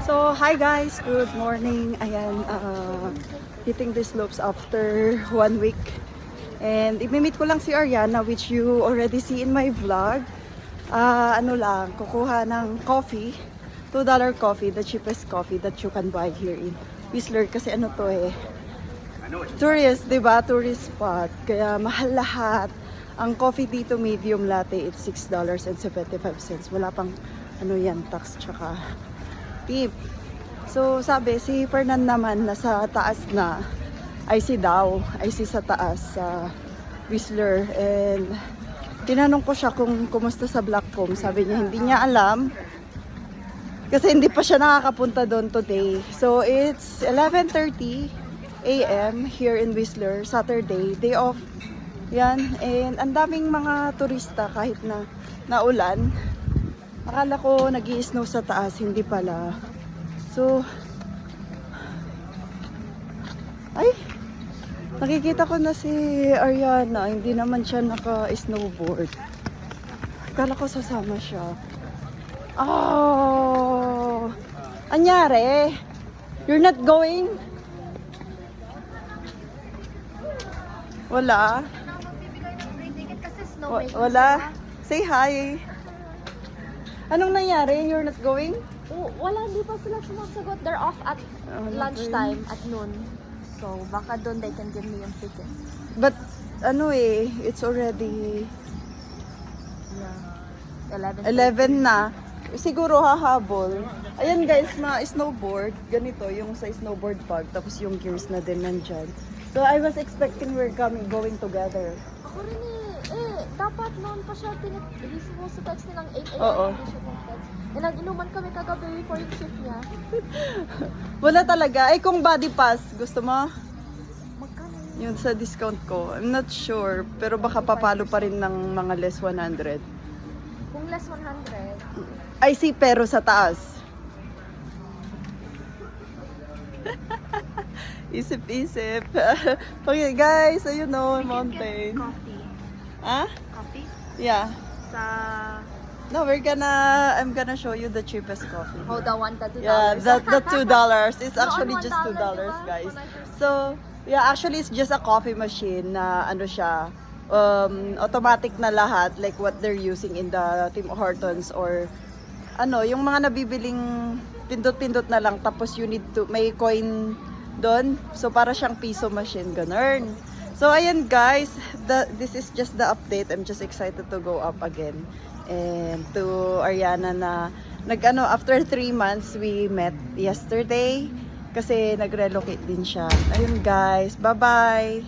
So, hi guys! Good morning! Ayan, hitting the slopes after 1 week. And imimit ko lang si Ariana, which you already see in my vlog. Kukuha ng coffee. $2 coffee, the cheapest coffee that you can buy here in Whistler. Kasi ano to tourist, diba? Tourist spot. Kaya mahal lahat. Ang coffee dito, medium latte, it's $6.75. Wala pang tax tsaka tip. So sabi, si Fernan naman nasa taas na. IC daw. IC sa taas sa Whistler. And tinanong ko siya kung kumusta sa Blackcomb. Sabi niya, hindi niya alam. Kasi hindi pa siya nakakapunta doon today. So it's 11:30 AM here in Whistler, Saturday, day off. Yan, and ang daming mga turista kahit na naulan. Akala ko nag-i-snow sa taas, hindi pala. So, ay, nakikita ko na si Ariana, hindi naman siya naka-snowboard. Akala ko sasama siya. Oh, anyari? You're not going? Wala? Wala? Say hi. Anong nangyari? You're not going? Wala, hindi pa sila sumasagot. They're off at lunchtime at noon. So, baka doon they can give me yung ticket. But, it's already 11 na. Siguro hahabol. Ayan guys, snowboard. Ganito, yung sa snowboard park. Tapos yung gears na din nandyan. So, I was expecting we're going together. Ako rin dapat noon pa siya pinag-release mo sa text nilang 8 a.m. Oo. Hindi siya text. And nag-inuman kami kagabi before yung shift niya. Wala talaga. Kung body pass, gusto mo? Magkano Yun sa discount ko. I'm not sure. Pero baka papalo pa rin ng mga less 100. Kung less 100. I see, pero sa taas. Isip-isip. Okay, guys, ayun mountain. Coffee. Ah? Coffee? Yeah. Sa... No, I'm gonna show you the cheapest coffee. Oh, the one, the $2. Yeah, the $2. It's actually just $2, diba? guys. So, yeah, actually it's just a coffee machine na siya, automatic na lahat, like what they're using in the Tim Hortons or yung mga nabibiling pindot-pindot na lang, tapos you need to, may coin doon. So, para siyang piso machine, ganun. So, ayan guys, this is just the update. I'm just excited to go up again. And to Ariana na, after 3 months, we met yesterday. Kasi nag-relocate din siya. Ayun guys, bye-bye!